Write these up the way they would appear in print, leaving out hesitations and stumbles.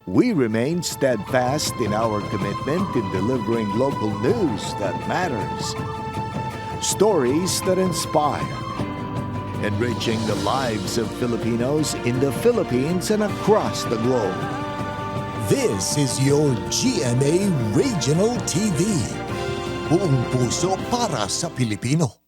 We remain steadfast in our commitment in delivering local news that matters. Stories that inspire. Enriching the lives of Filipinos in the Philippines and across the globe. This is your GMA Regional TV. Buong puso para sa Pilipino.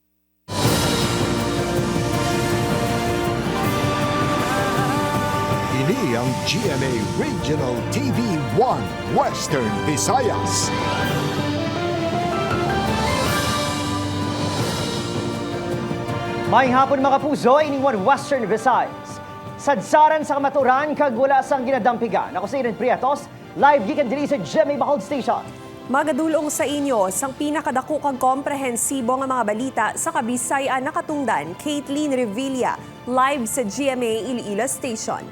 Ini ang GMA Regional TV 1 Western Visayas. Maayong hapon mga puso, ining 1 Western Visayas. Sadsaran sa kamaturan, kag wala sang ginadampigan. Ako si Iren Prietos, live gikan diri sa GMA Bacolod Station. Magadulong sa inyo sang pinakadako kag komprehensibo nga mga balita sa Kabisayan nakatungdan, Caitlin Revilla, live sa GMA Iloilo Station.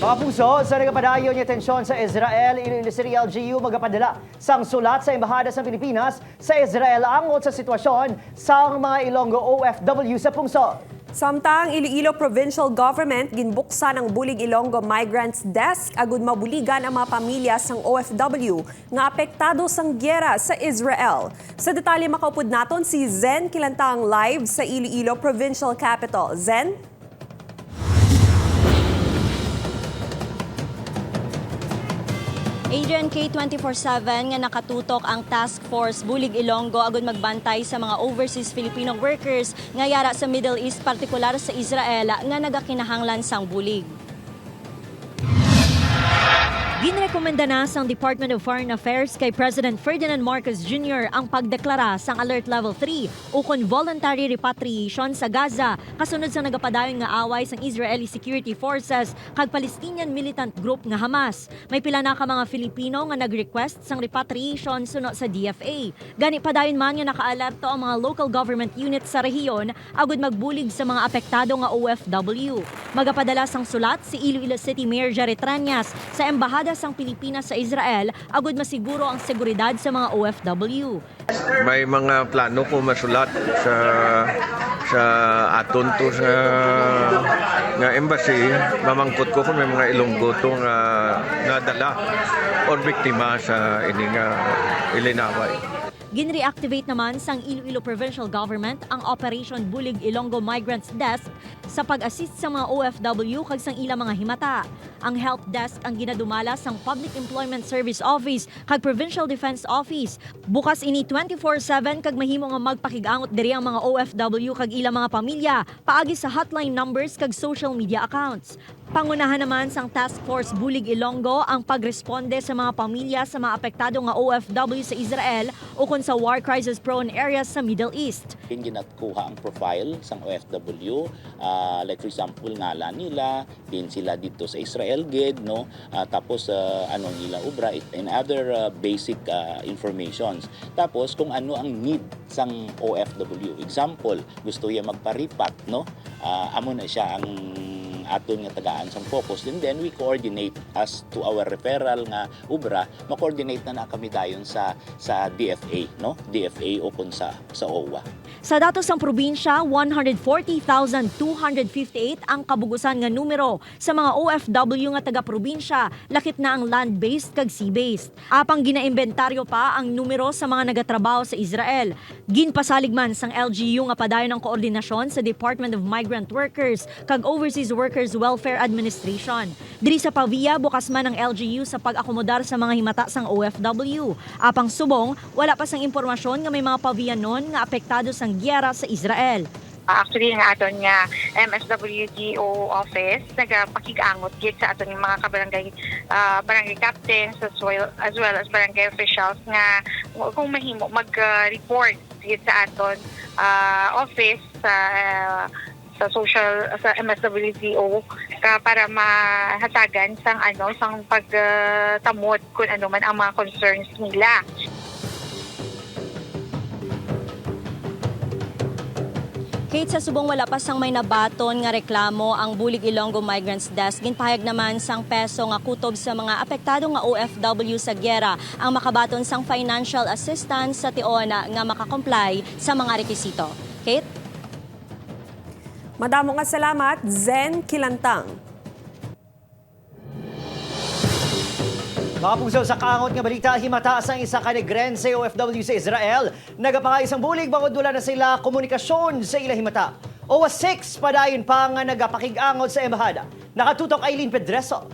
Mga puso, sa nagapadayon niya tensyon sa Israel, Iloilo City LGU magapadala sang sulat sa Embahada sa Pilipinas sa Israel angot sa sitwasyon sang mga Ilonggo OFW sa pungsod. Samtang Iloilo Provincial Government ginbuksan ang Bulig Ilonggo Migrants Desk agud mabuligan ang mga pamilya sang OFW nga apektado sang gyera sa Israel. Sa detalye makaupod naton si Zen Kilantang live sa Iloilo Provincial Capital. Zen? Adrian, K24/7 nga nakatutok ang Task Force Bulig Ilonggo agud magbantay sa mga overseas Filipino workers nga yara sa Middle East, partikular sa Israel nga nagakinahanglan sang bulig. Ginrekomenda na sang Department of Foreign Affairs kay President Ferdinand Marcos Jr. ang pagdeklara sang Alert Level 3 ukon voluntary repatriation sa Gaza kasunod sa nagapadayon nga away sang Israeli Security Forces kag Palestinian militant group nga Hamas. May pila na ka mga Filipino nga nag-request sang repatriation suno sa DFA. Gani padayon man nga nakaalerto ang mga local government units sa rehiyon agud magbulig sa mga apektado nga OFW. Magapadala sang sulat si Iloilo City Mayor Jerry Tranias sa Embahada sang Pilipinas sa Israel agud masiguro ang seguridad sa mga OFW. May mga plano ko masulat sa aton to sa nga embassy, mamangkot ko kung may mga Ilonggo to nga nadala or biktima sa ini nga ilinaway. Ginreactivate naman sang Iloilo Provincial Government ang Operation Bulig Ilonggo Migrants Desk sa pag-assist sa mga OFW kag sang ilang mga himata. Ang help desk ang ginadumala sang Public Employment Service Office kag Provincial Defense Office. Bukas ini 24/7 kag mahimo nga magpakigangot diri ang mga OFW kag ilang mga pamilya paagi sa hotline numbers kag social media accounts. Pangunahan naman sang Task Force Bulig Ilonggo ang pagresponde sa mga pamilya sa mga apektado nga OFW sa Israel ukon sa war crisis prone areas sa Middle East. Ginatkuha ang profile sang OFW, like for example ngalan nila, din sila dito sa Israel gid no, tapos anong nila ubra and other basic informations. Tapos kung ano ang need sang OFW. Example, gusto niya magparipat no, amo na siya ang aton nga tagaan sang focus, and then we coordinate as to our referral nga ubra, ma-coordinate na kami dayon sa DFA no, DFA o kun sa OWA. Sa datos ng probinsya, 140,258 ang kabugusan nga numero sa mga OFW nga taga-probinsya, lakit na ang land-based kag sea-based. Apang ginaimbentaryo pa ang numero sa mga nagatrabaho sa Israel. Ginpasalig man sang LGU nga padayon ng koordinasyon sa Department of Migrant Workers kag Overseas Workers Welfare Administration. Diri sa Pavia, bukas man ang LGU sa pag-akomodar sa mga himata sang OFW. Apang subong, wala pa sang impormasyon nga may mga Pavianon nga apektado sang gyera sa Israel. Actually, nga aton nga MSWDO office, nagpakigangot gid sa aton mga kabarangay, barangay captains as well as barangay officials nga kung mahimo mag-report gid sa aton office sa MSWDO para mahatagan sang pagtamod kung ano man ang mga concerns nila. Kate, sa subong wala pa sang may nabaton nga reklamo ang Bulig Ilonggo Migrants Desk. Ginpahayag naman sang peso nga kutob sa mga apektado nga OFW sa gyera ang makabaton sang financial assistance sa tiona nga makakomply sa mga rekisito. Kate? Madamo nga salamat, Zen Kilantang. Mga puso, sa kaangot nga balita, himataas ang isa ka Negrense OFW sa Israel. Nagapangay isang bulig, bangod wala na sila komunikasyon sa ila himata. OWA 6, padayon pa nga nagapakig-angot sa embahada. Nakatutok Aileen Pedreso.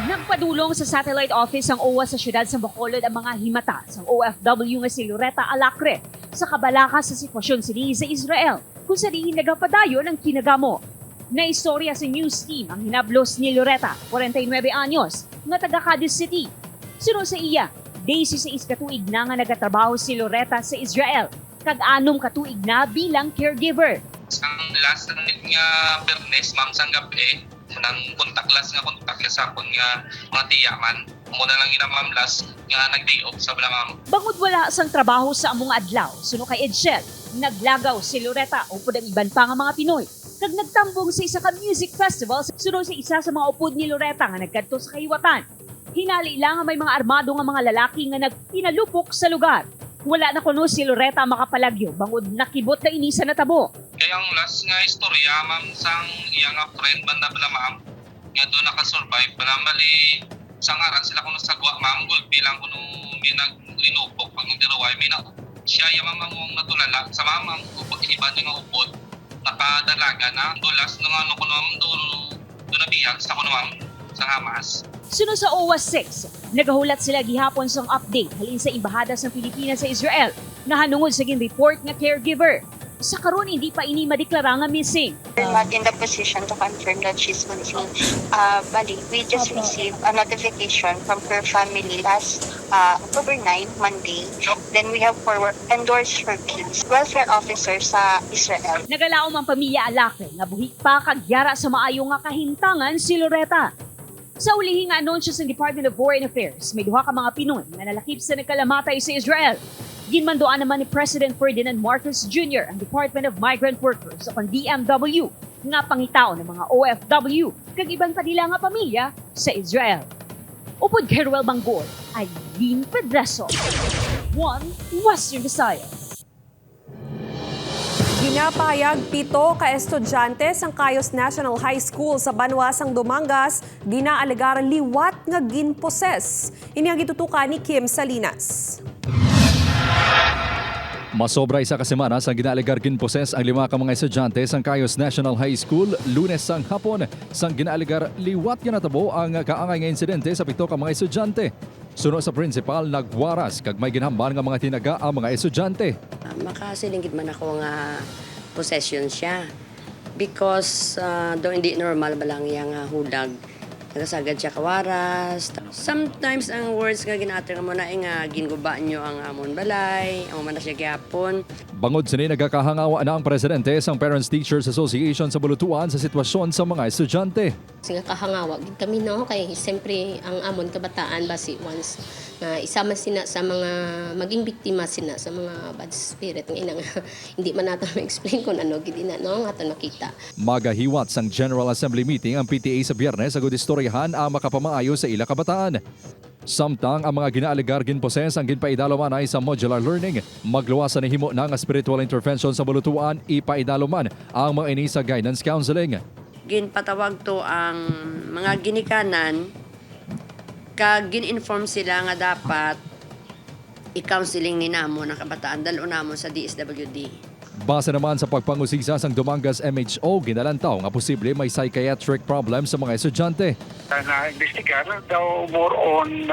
Nagpadulong sa satellite office ang OWA sa siyudad sa Bacolod ang mga himata sa OFW nga si Loretta Alacre sa kabalaka sa sitwasyon sini sa Israel kung saan nagapadayon ang kinagamo. Na istorya sa news team ang hinablos ni Loretta, 49 anyos, nga taga Cadiz City. Suno sa iya, 16 katuig na nga nagatrabaho si Loretta sa Israel, kag-anom katuig na bilang caregiver. Ang last nga Bernes, ma'am, sang gabi, nang kontaklas ako nga mga tiya man. Muna lang ina ma'am last nga nag-day off sa bala ma'am. Bangod wala sang trabaho sa among adlaw, suno kay Edshel, naglagaw si Loretta upod ang iban pa nga mga Pinoy. Kag nagtambong sa isa ka music festival, sunod sa isa sa mga upod ni Loretta nga nagkadto sa kahiwatan. Hinali lang nga may mga armado nga mga lalaki nga nagpinalupok sa lugar. Wala na kuno si Loretta makapalagyo, bangod nakibot na inisa na tabo. Kaya ang last nga istorya ma'am sang iya nga friend banda bala ma'am, nga doon nakasurvive bala mali sang aran sila kuno sa gwa ma'am, gulpi lang kuno may naglinupok pag nagdiraway may na siya yung ma'am mong natulala sa ma'am iba niya nga upod. Nakadalaga na dulas ng ano ko naman doon nabiyag sa ko naman sa Hamas. Sunod sa OWA 6, nagahulat sila gihapon sang update halin sa Embahada sa Pilipinas sa Israel na hanungod sa report nga caregiver. Sa karon hindi pa ini madeklara nga missing. We're not in the position to confirm that she's missing. Bali, we just received a notification from her family last October 9, Monday. Then we have endorsed her case. Welfare officer sa Israel. Nagalaom ang pamilya Alacre nga buhik pa kagyara sa maayo nga kahintangan si Loretta. Sa ulihing anunsyo sa Department of Foreign Affairs, may duha ka mga Pinoy na nalakip sa nagkalamatay sa Israel. Ginmandoan naman ni President Ferdinand Marcos Jr. ang Department of Migrant Workers o DMW nga pangitaw ng mga OFW kag ibang kanila nga pamilya sa Israel. Upod kay Ruel Banggol, Aileen Pedreso, One Western Visayas. Ginapayag 7 ka estudyante sang Cayos National High School sa Banwasang Dumangas ginaalegar liwat nga ginposes. Ini ang gitutukan ni Kim Salinas. Masobra isa ka semana sa ginaalegar ginposes ang 5 ka mga estudyante sang Cayos National High School Lunes sang hapon sang ginaalegar liwat nga natabo ang kaangay nga insidente sa 7 ka mga estudyante. Suno sa principal nagwaras kag may ginhamban nga mga tinaga ang mga estudyante. Makasilingkit man ako nga possession siya because do hindi normal ba lang yang hudag. Nagasagad siya kawaras. Sometimes ang words nga ginater mo na nga ginguba nyo ang amon balay, ang man na siya gyapon. Bangod sini nagakahangawa na ang presidente sang Parents Teachers Association sa Bulutuan sa sitwasyon sa mga estudyante. Nga kahangawa gid kami no kay siyempre ang amon kabataan basi once na isama sina sa mga maging biktima sina sa mga bad spirit ng inang hindi man nato ma-explain kung ano gid ina no ato nakita. Magahiwat sang General Assembly meeting ang PTA sa Biyernes agud istoryahan ang makapamaayo sa ila kabataan. Samtang ang mga ginaalegar ginposes ang ginpaidaloman ay sa modular learning, magluwasan ni himo na nga spiritual intervention sa Bulutuan ipaidaloman ang mga ini sa guidance counseling. Ginpatawag to ang mga ginikanan kag gin-inform sila nga dapat i-counseling ni namo ng kabataan dalo namo sa DSWD. Base naman sa pagpangusisa sang Dumangas MHO, ginalantaw nga posible may psychiatric problem sa mga estudyante. Na-investigar daw more on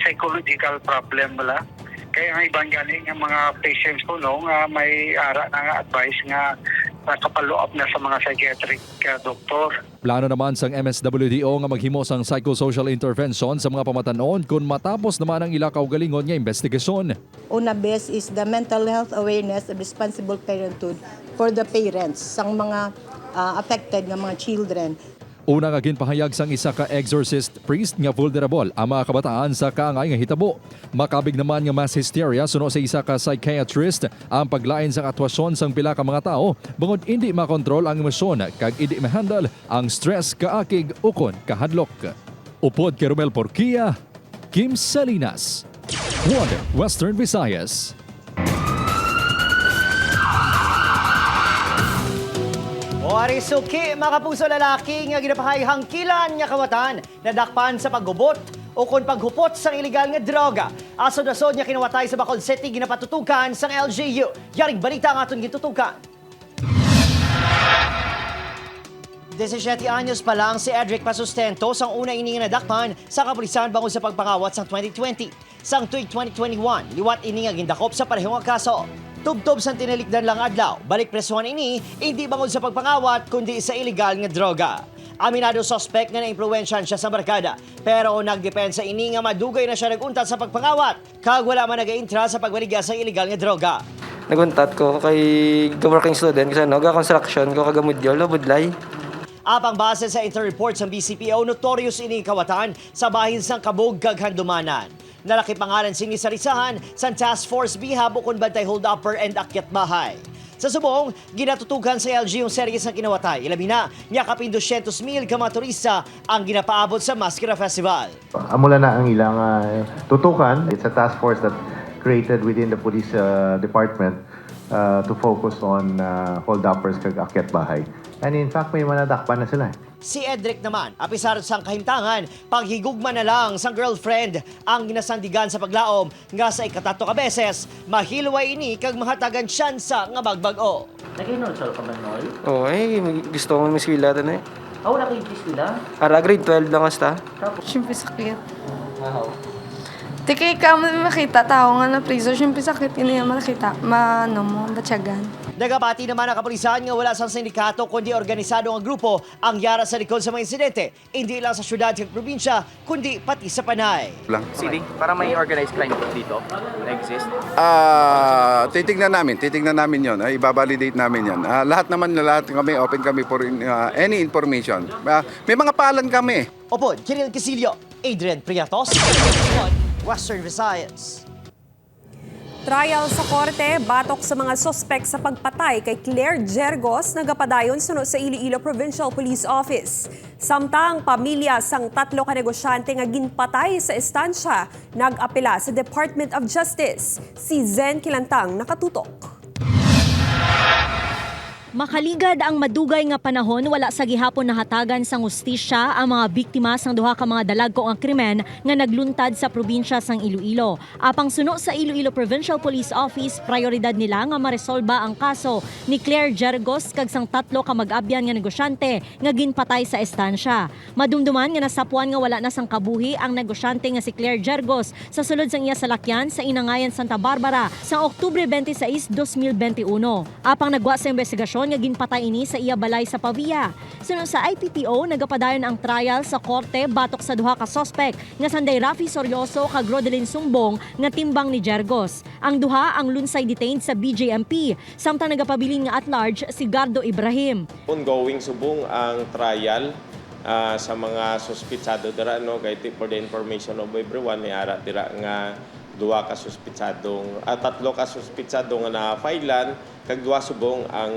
psychological problem wala. Kaya nga ibang galing ang mga patients ko no, nga may ara na nga advice nga nakapalo up na sa mga psychiatric doktor. Plano naman sang MSWDO nga maghimo sang psychosocial intervention sa mga pamatanon kung matapos naman ang ila kaugalingon nga investigasyon. Una best is the mental health awareness and responsible parenthood for the parents sang mga affected nga mga children. Una nga ginpahayag sang isa ka exorcist priest nga vulnerable ang mga kabataan sa kaangay nga hitabo. Makabig naman nga mass hysteria suno sa isa ka psychiatrist ang paglain sang atwasyon sang pila ka mga tao bangod hindi makontrol ang emosyon kag hindi mahandle ang stress kaakig ukon kahadlok. Upod kay Romel Porquia, Kim Salinas, One Western Visayas. Parisuki, makapuso lalaki nga ginapahay hangkilan nga kawatan nadakpan sa paggubot o kung paghupot sa iligal nga droga. Asod-asod nga kinawatay sa Bacol City ginapatutukan sang LGU. Yaring balita ang aton gitutukan. 17 anyos pa lang si Edric Pasustento sang una ini nga nadakpan sa kapulisan bangod sa pagpangawat sang 2020. Sang tuig 2021, liwat ini nga gindakop sa parehong nga kaso. Tubtob sang tinalikdan lang adlaw, balik presuhan ini, hindi bangod sa pagpangawat kundi sa iligal nga droga. Aminado suspect nga naimpluwensyahan siya sa barkada, pero nagdepensa ini nga madugay na siya naguntat sa pagpangawat, kag wala man nag-intra sa pagwaligya sa iligal nga droga. Naguntat ko kay working student kasi construction ko kagamudyo, budlay. Apang base sa inter-report sa BCPO, notorious ini kawatan sa bahin sang Kabog kag Handumanan. Nalaki pangalan sini sa risahan sa Task Force Bihab ukon bantay hold-upper and akyat bahay. Sa subong, ginatutugan sa LG yung series ng kinawatay. Ilabi na, niya kapin 200,000 ka mga turista ang ginapaabot sa Maskira Festival. Amula na ang ilang tutukan. It's a task force that created within the police department to focus on hold-uppers kag akyat bahay. And in fact, may manadakpan na sila. Si Edric naman, apisar sang kahimtangan, paghigugma na lang sang girlfriend ang ginasandigan sa paglaom nga sa ikatato ka beses, mahilway ini kag mahatagan siyansa nga bagbag-o. Nag-inolsol ka man, Noy? Oo, gusto ko may eskwela doon Wala kayo eskwela? Grade 12 lang hasta. Siyempre sakit. Di kaya ka makita tao nga na priso, siyempre sakit yun yung makita, batyagan. Nagabati naman ang kapulisan nga wala sang sindikato kundi organisado ang grupo ang yara sa likod sa mga insidente, hindi lang sa syudad at probinsya, kundi pati sa Panay. Sili, para may organized crime dito na-exist? Titignan namin yun. Ibabalidate namin yan. Lahat kami, open kami for any information. May mga paalan kami. Opo, Kiril Casilio, Adrian Priatos, Western Visayas. Trial sa korte, batok sa mga sospek sa pagpatay kay Claire Jergos nagapadayon suno sa Iloilo Provincial Police Office. Samtang pamilya sang 3 ka negosyante nga ginpatay sa estansya, nag-apela sa Department of Justice. Si Zen Kilantang nakatutok. Makaligad ang madugay nga panahon, wala sa gihapon nahatagan sang hustisya ang mga biktima sang duha ka mga dalagko nga krimen nga nagluntad sa probinsya sang Iloilo. Apang suno sa Iloilo Provincial Police Office, prioridad nila nga maresolba ang kaso ni Claire Jergos kag sang 3 ka mag-abyan nga negosyante nga ginpatay sa estansya. Madumduman nga nasapuan nga wala na sang kabuhi ang negosyante nga si Claire Jergos sa sulod sang iya salakyan sa Inangayan, Santa Barbara sa Oktubre 26, 2021. Apang nagwa sa investigasyon nga ginpatay ini sa iya balay sa Pavia. Sunod sa IPPO, nagapadayon ang trial sa korte batok sa duha ka sospek nga sanday Rafi Soryoso kag Rodelin Sumbong nga timbang ni Jergos. Ang duha ang lunsay detained sa BJMP, samtang nagapabilin nga at large si Gardo Ibrahim. Ongoing subong ang trial sa mga suspitsado dira for the information of everyone ni ara dira nga 2 ka suspitsadong 3 ka suspitsadong nga na-filean kag 2 subong ang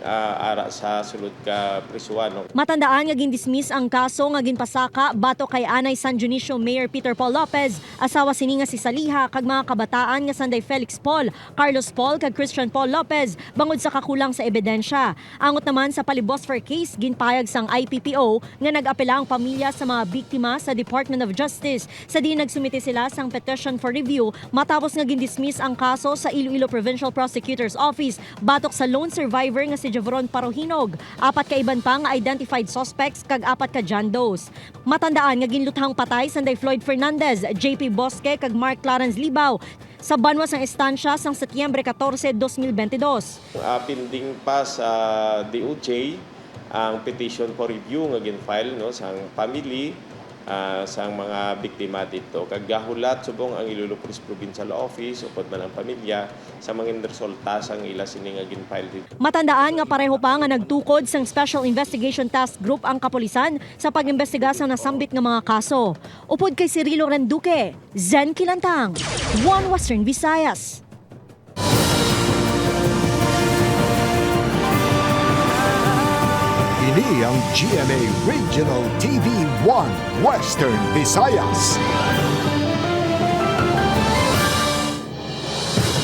ara sa sulod ka prisuan. Matandaan nga gindismiss ang kaso nga ginpasaka batok kay Anay San Dionisio Mayor Peter Paul Lopez, asawa sini nga si Saliha kag mga kabataan nga sanday Felix Paul, Carlos Paul kag Christian Paul Lopez bangod sa kakulang sa ebidensya. Angot naman sa Palibosfer case, ginpayag sang IPPO nga nag-apela ang pamilya sa mga biktima sa Department of Justice sa di nagsumite sila sang petition for review matapos nga gindismiss ang kaso sa Iloilo Provincial Prosecutor's Office batok sa lone survivor nga si Javron Parohinog. 4 ka iban pa nga identified suspects kag 4 ka John Does. Matandaan nga ginluthang patay sanday Floyd Fernandez, JP Bosque kag Mark Clarence Libaw sa banwas ang estansya sang Setyembre 14, 2022. Pending pa sa DOJ ang petition for review nga gin-file sang family sa mga biktima dito. Kagahulat subong ang Iloilo Police Provincial Office upod man ang pamilya sa mga resulta sang ila sini nga gin-file dito. Matandaan nga pareho pa nga nagtukod sang Special Investigation Task Group ang kapulisan sa pag-imbestiga sa nasambit nga mga kaso. Upod kay Cirilo Renduque, Zen Kilantang, One Western Visayas. Ini ang GMA Regional TV 1 Western Visayas.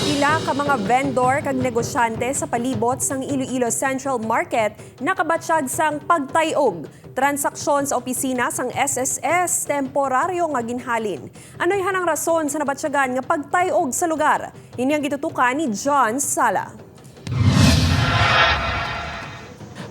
Pila pila ka mga vendor kag negosyante sa palibot sang Iloilo Central Market nakabatsyag sang pagtayog. Transaksyon sa opisina sang SSS temporaryo nga ginhalin. Ano'y hanang rason sa nabatsyagan nga pagtayog sa lugar? Ini ang gitutukan ni John Sala.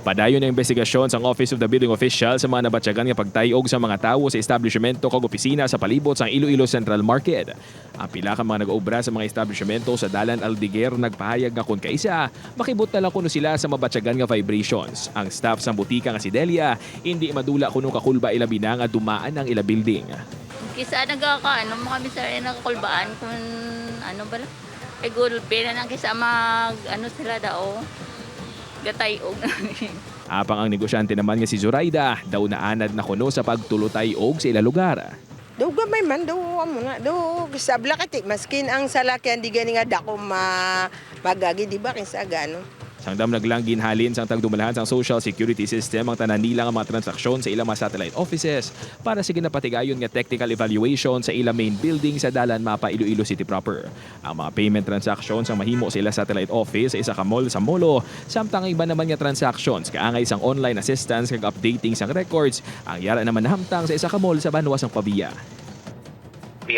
Padayon na investigasyon sa Office of the Building Official sa mga nabatsyagan nga pagtayog sa mga tawo sa establishmento kag opisina sa palibot sa Iloilo Central Market. Ang pila ka mga nag-obra sa mga establishmento sa Dalan Aldiguer nagpahayag nga kun kaisa, makibot na lang kuno sila sa mabatsyagan nga vibrations. Ang staff sa butika nga si Delia, hindi madula kuno kakulba ilabi na nga dumaan ang ila building. Kisa nagkakaano mo kami sa nakakulbaan kung ano ba lang. Gulpe na lang kisa sila dao. Gatayog. Apang ang negosyante naman nga si Zoraida, daw naanad na kuno sa pagtulotayog sa ila lugar. Daw gamay man, daw na, daw sabla kati, maskin ang salakyan di gani nga dako magagi, di ba kinsa gano. Sangdam naglang ginhalin sang tagdumalahan sang social security system ang tanan nila nga mga transaksyon sa ilang mga satellite offices para sige napatigayon nga technical evaluation sa ilang main building sa Dalan Mapa Iloilo City proper. Ang mga payment transactions ang mahimo sa ilang satellite office sa isa ka mall sa Molo, samtang iba naman nga transactions kaangay sang online assistance kag updating sang records ang yara naman hamtang sa isa ka mall sa Banwa sang Pabia.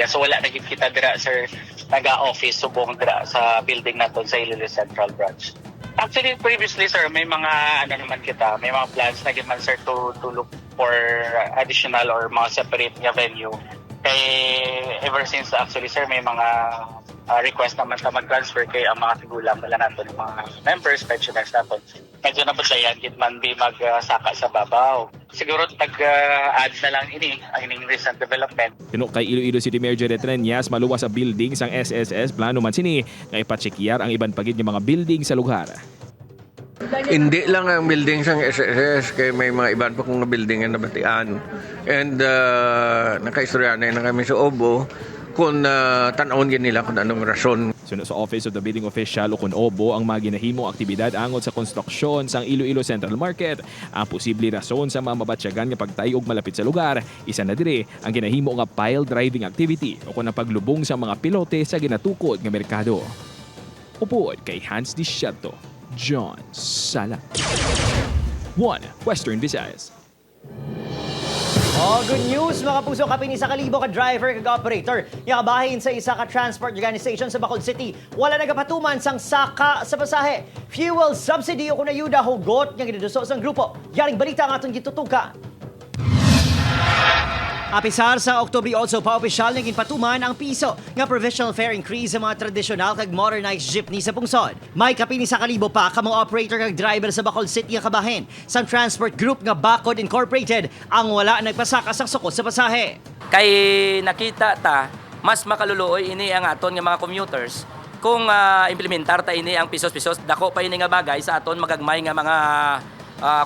So wala na gid kita dira sir taga-office subong dira sa building naton sa Iloilo Central Branch. Actually, previously, sir, may mga may mga plans na man, sir, to look for additional or mga separate nga venue. Kaya ever since, actually, sir, may mga request naman na mag-transfer kay ang mga tigulang nila natin, mga members, pensioners natin. Medyo nabutlayan, git man be magsaka sa babaw. Siguro tag-add na lang ang recent development. Tino kay Iloilo City Mayor Jared Trenyas, maluwas sa building sang SSS, plano man sini nga ipatsekyar ang iban pagid nga mga building sa lugar. Hindi lang ang building sang SSS, kay may mga iban pa kong building na nabatian. And nakaistorya na kami sa Obo kung tanawon gid nila kung anong rason. Sunod sa Office of the Building Official o kung Obo ang mga ginahimong aktibidad angot sa konstruksyon sang Iloilo Central Market. Ang posible rason sa mga mabatsyagan nga pagtayog malapit sa lugar, isa na dire ang ginahimo nga pile driving activity o kung ang paglubong sa mga pilote sa ginatukod nga merkado. Upod kay Hans Disciato, John Sala. 1 Western Visayas. Oh, good news mga puso, kapini sa kalibo ka driver kag operator. Yang bahin sa isa ka transport organization sa Bacolod City. Wala nagapatuman sang saka sa pasahe. Fuel subsidy o kung ayuda hugot nga giduso sang grupo. Yaring balita ang atong gitutukan. Apisar sa Oktubre 8 pa-opisyal na ginpatuman ang piso nga provincial fare increase sa mga tradisyonal kag modernized jeepney sa pungsod. May kapini sa kalibo pa ka mga operator kag driver sa Bacolod City nga kabahin sang transport group nga Bacod Incorporated ang wala nagpasaka sang sukod sa pasahe. Kay nakita ta, mas makaluluoy ini ang aton nga mga commuters kung implementar ta ini ang pisos-pisos dako pa ini nga bagay sa aton magagmay nga mga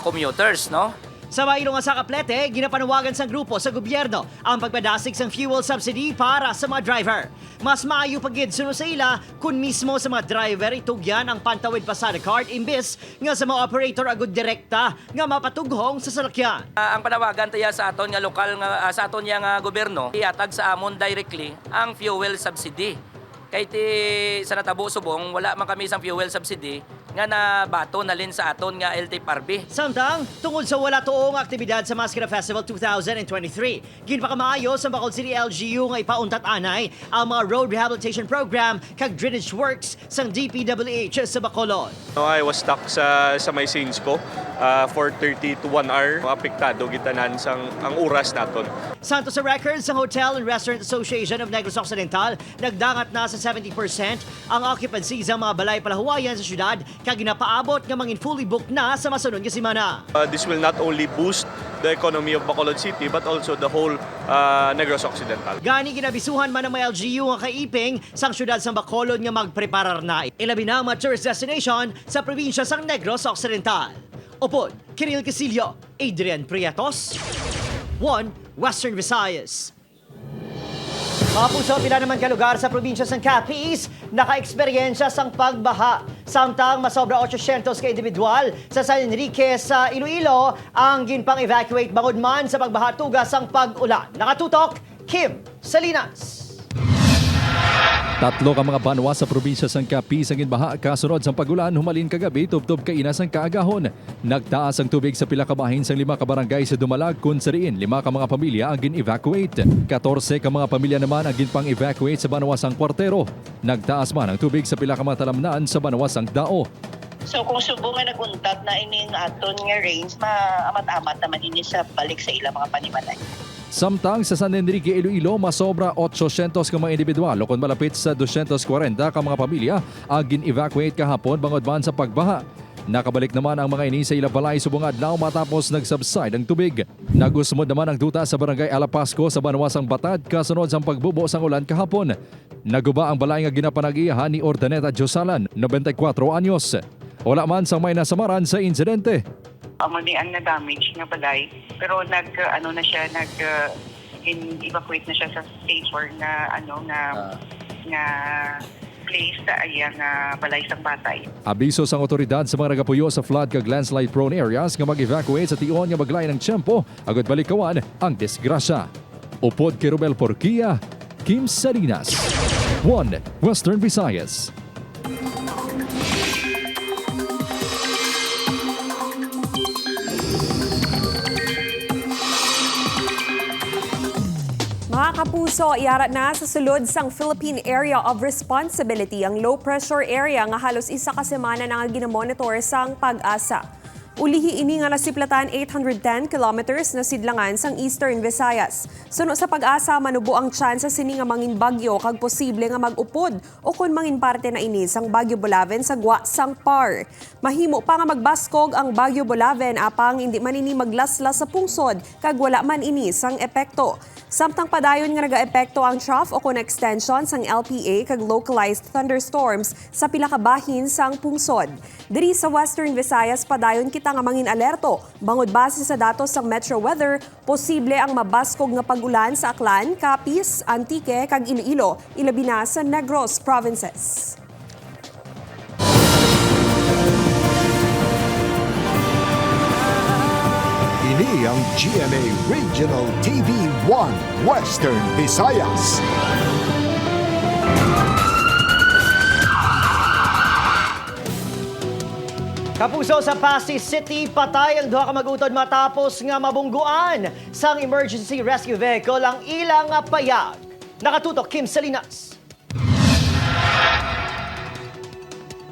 commuters, no? Sa mailong nga sa kaplete, ginapanawagan sa grupo sa gobyerno ang pagpadasig sang fuel subsidy para sa mga driver. Mas maayo pagid suno sa ila kung mismo sa mga driver itugyan ang pantawid pasada card imbis nga sa mga operator agud direkta nga mapatughong sa salakyan. Ang panawagan taya sa aton nga lokal nga sa aton nga gobyerno iatag sa amon directly ang fuel subsidy. Kay ti sa natabo subong wala man kami isang fuel subsidy nga nabato na lin sa aton nga LTFRB. Samtang, tungod sa wala tuong aktibidad sa Mascara Festival 2023, ginpakamaayo sa Bacolod City LGU nga ipauntat anay ang mga road rehabilitation program kag drainage works sang DPWH sa Bacolod. I was stuck sa may scenes ko for 30 to 1 hour. Apektado gitanan sang ang oras naton. Santo sa records, ang Hotel and Restaurant Association of Negros Occidental nagdangat na sa 70% ang occupancy sa mga balay palahuwayan sa syudad kag ginapaabot nga mangin fully booked na sa masunod nga semana. This will not only boost the economy of Bacolod City but also the whole Negros Occidental. Gani ginabisuhan man ng mga LGU nga kaiping sang syudad sa Bacolod nga magpreparar na. Ilabi na ang mga tourist destination sa probinsya sang Negros Occidental. Upod, Kiril Casillo, Adrian Prietos, 1 Western Visayas. Mga puso, pila naman kalugar sa probinsya ng Capiz naka-eksperyensya sang pagbaha. Samtang masobra 800 ka individual sa San Enrique sa Iloilo ang ginpang-evacuate bangod man sa pagbaha tugas sang pag-ulan. Nakatutok, Kim Salinas. Tatlo ka mga banwa sa probinsya sang Capiz ang inbaha kasunod sa pagulan humalin kagabi tubtob kainas ang kaagahon. Nagtaas ang tubig sa pila ka bahin sang 5 ka barangay sa Dumalag kun sa riin 5 ka mga pamilya ang gin-evacuate. 14 ka mga pamilya naman ang ginpang-evacuate sa banwa sang Kwartero. Nagtaas man ang tubig sa pila ka mga talamnaan sa banwa sang Dao. So kung subo nga naguntat na ining aton nga range, maamat-amat naman ini sa balik sa ilang mga panimalay. Samtang sa San Enrique, Iloilo, masobra 800 ka mga individual o kung malapit sa 240 ka mga pamilya ang gin-evacuate kahapon bangod man sa pagbaha. Nakabalik naman ang mga ini sa ilang balay subong adlaw matapos nag-subside ang tubig. Nagusmod naman ang duta sa barangay Alapasco sa Banwasang Batad kasunod sa pagbubo sang ulan kahapon. Naguba ang balay nga ginapanag-iyahan ni Ordaneta Josalan, 94 anyos. Wala man sang may nasamaran sa insidente. Amani ang na-damage nga balay, pero evacuate na siya sa stage 4 na place sa ayang balay sang Batay. Abiso sang otoridad sa mga nagapuyo sa flood kag landslide prone areas nga mag-evacuate sa tion nga maglay ng tiyempo agad balikawan ang disgrasya. Upod kay Romel Porquia, Kim Salinas, 1 Western Visayas. Mga kapuso, iara na sa sulod sang Philippine Area of Responsibility ang low pressure area nga halos isa ka semana na nga ginamonitor sang Pag-asa. Ulihi ini nga nasiplatan 810 kilometers na sidlangan sang Eastern Visayas. Suno sa Pag-asa, manubo ang tsansa sini nga mangin bagyo kag posible nga mag-upod o kun mangin parte na ini sang Bagyo Bolaven sa Gwa sang Par. Mahimo pa nga magbaskog ang Bagyo Bolaven apang hindi man ini maglaslas sa pungsod kag wala man ini sang epekto. Samtang padayon nga naga-epekto ang trough o kun extension sang LPA kag localized thunderstorms sa pila ka bahin sang pungsod. Diri sa Western Visayas padayon kita nga mangin alerto. Bangod base sa datos sang Metro Weather, posible ang mabaskog nga pag-ulan sa Aklan, Capiz, Antique kag Iloilo, ilabi na sa Negros provinces. Ini ang GMA Regional TV 1 Western Visayas. Kapuso, sa Pasay City, patay ang duha ka mag-utod matapos nga mabungguan sang emergency rescue vehicle ang ilang payag. Nakatutok, Kim Salinas.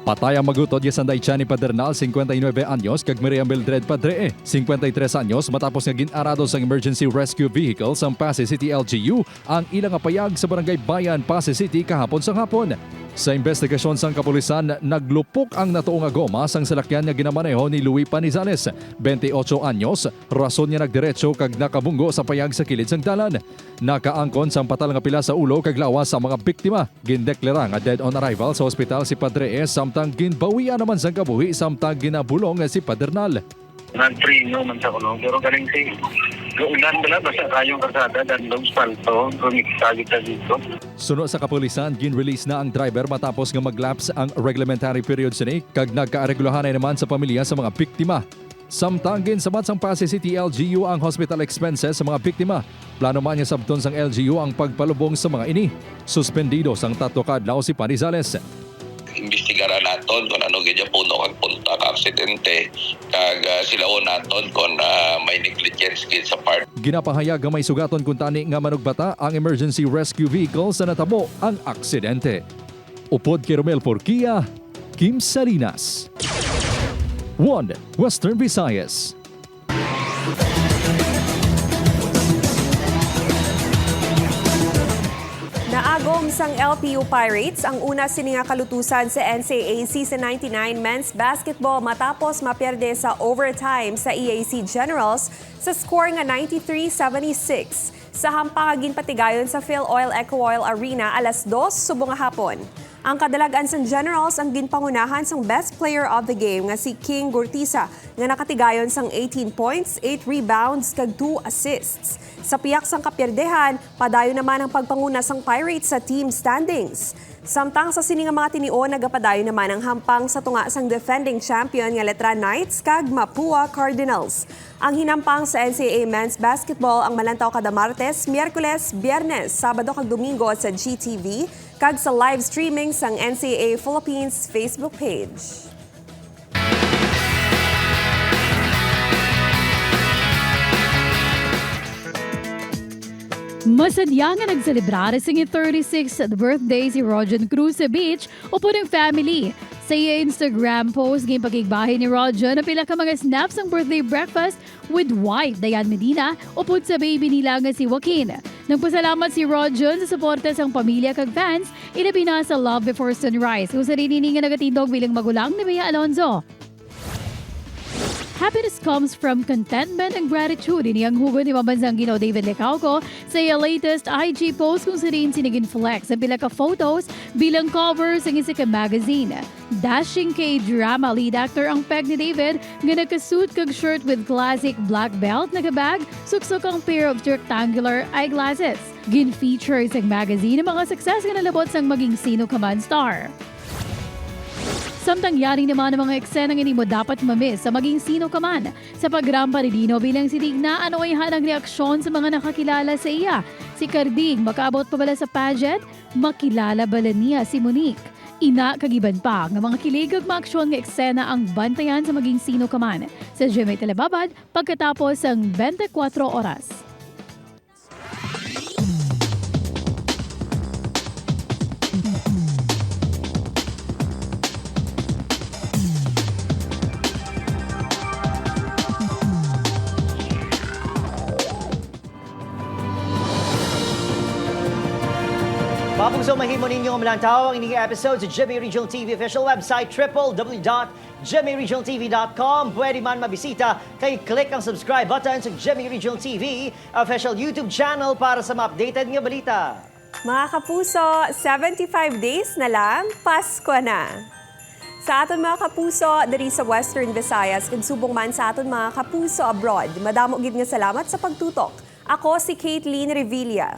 Patay ang magutod ya Sanday Chani Padernal, 59 anyos, kag Maria Mildred Padre, 53 anyos, matapos nga ginarado sa emergency rescue vehicle sa Pasay City LGU ang ilang payag sa Barangay Bayan, Pasay City kahapon sa hapon. Sa investigasyon sang kapulisan, naglupok ang natuong nga goma sang salakyan nga ginamaneho ni Louis Panizales, 28 anyos, rason niya nagdiretso kag nakabunggo sa payag sa kilid sang dalan. Nakaangkon sang patal nga pila sa ulo kag lawas sa mga biktima. Gindeklara nga dead on arrival sa ospital si Padre S samtang ginbawian naman sang kabuhi samtang ginabulong si Padernal. Nag-preno man sa kulong, pero galing si ulan bala basta kayong karsada dan long spalto, rumiksalit sa dito. Suno sa kapulisan, gin-release na ang driver matapos nga mag-lapse ang reglementary period sini kag nagkaaregulahanay naman sa pamilya sa mga biktima. Samtang ginsabat sang Pasay City LGU ang hospital expenses sa mga biktima. Plano man niya sabton sang LGU ang pagpalubong sa mga ini. Suspendido sang 3 ka adlaw si Panizales. Imbestigaran naton kung ano gidya puno kag punta ka aksidente kag silaon naton kung may negligence gid sa part. Ginapahayag nga may sugaton kung tani nga manugbata ang emergency rescue vehicle sa natabo ang aksidente. Upod kay Romel Porquia, Kim Salinas, 1 Western Visayas. Naagom sang LPU Pirates ang una sini nga kalutusan sa NCAA Season 99 Men's Basketball matapos maperde sa overtime sa EAC Generals sa score nga 93-76 sa hampangagin patigayon sa Philoil Eco Oil Arena alas 2 subong nga hapon. Ang kadalagan sang Generals ang ginpangunahan sang Best Player of the Game nga si King Gurtiza nga nakatigayon sang 18 points, 8 rebounds kag 2 assists. Sa piyak sang kapierdehan, padayon naman ang pagpanguna sang Pirates sa team standings. Samtang sa sini nga mga tinion, nagapadayon naman ang hampang sa tunga sang defending champion nga Letra Knights kag Mapua Cardinals. Ang hinampang sa NCAA Men's Basketball ang malantaw kada Martes, Miyerkules, Biyernes, Sabado kag Domingo sa GTV, kag sa live streaming sang NCAA Philippines Facebook page. Masadya nga nagselebrar sa 36th birthday si Rojan Cruz sa beach upo ng family. Sa iya Instagram post, ngayong pagigbahay ni Rojan na pila ka mga snaps ng birthday breakfast with wife Dayan Medina upod sa baby nila nga si Joaquin. Nagpasalamat si Rojan sa suporta sang pamilya kag fans, ilabi na sa Love Before Sunrise, kung sa rinini nga nagatindog bilang magulang ni Bea Alonzo. Happiness comes from contentment and gratitude. Ini ang hugot ni Pambansang Ginoo David Lecauco sa iya latest IG post kung sa rin sinigin-flex ang pila ka photos bilang cover sa isa ka magazine. Dashing K-drama lead actor ang peg ni David nga nagkasuit kag shirt with classic black belt na kabag, suksok ang pair of rectangular eyeglasses. Gin-feature sa magazine ang mga success nga nalabot sang maging sino ka man star. Samtang yari naman ang mga eksenang hindi mo dapat mamiss sa maging sino ka man. Sa pagrampa ni Dino bilang si Digna, ano ay hanang reaksyon sa mga nakakilala sa iya? Si Carding, makaabot pa bala sa pageant? Makilala bala niya si Monique? Ina kagiban pa ng mga kiligag maaksyon nga eksena ang bantayan sa maging sino ka man. Sa GMA Telebabad, pagkatapos ng 24 oras. Mapugso mahimo ninyo ang malantaw ang ining episode sa GMA Regional TV official website www.gmaregionaltv.com. Pwede man mabisita kay click ang subscribe button sa GMA Regional TV official YouTube channel para sa ma-updated nga balita. Mga kapuso, 75 days na lang, Pasko na. Sa aton mga kapuso, diri sa Western Visayas, kagsubong man sa aton mga kapuso abroad, madamo gid nga salamat sa pagtutok. Ako si Caitlin Revilla.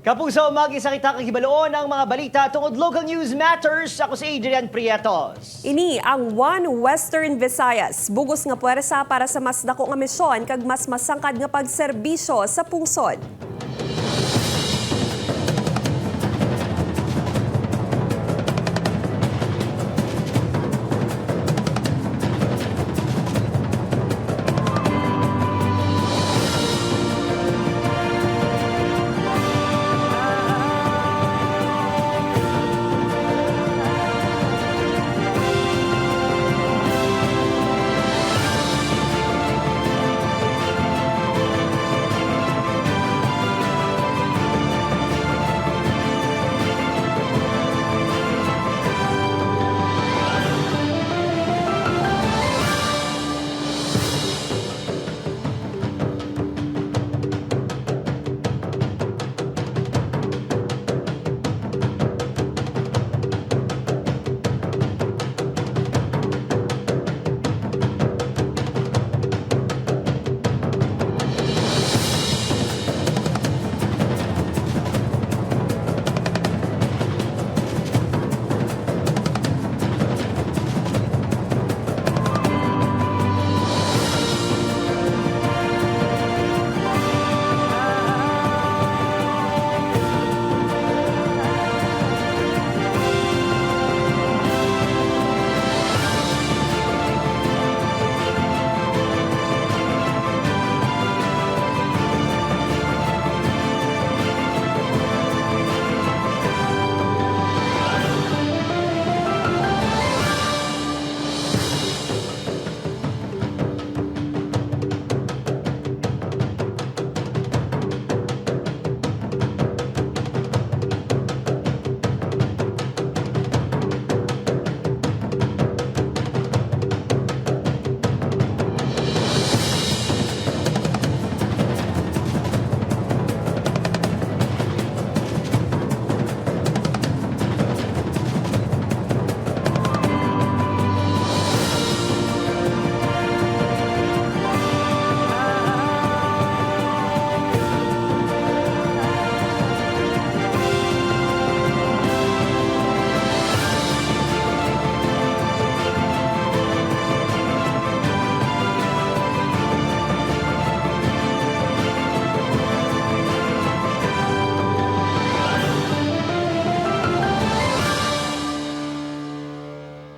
Kapuso, mag-isa kita kang hibaloon ang mga balita tungod Local News Matters. Ako si Adrian Prietos. Ini ang One Western Visayas. Bugos nga puwersa para sa mas dako nga misyon kag mas masangkad nga pagserbisyo sa pungsod.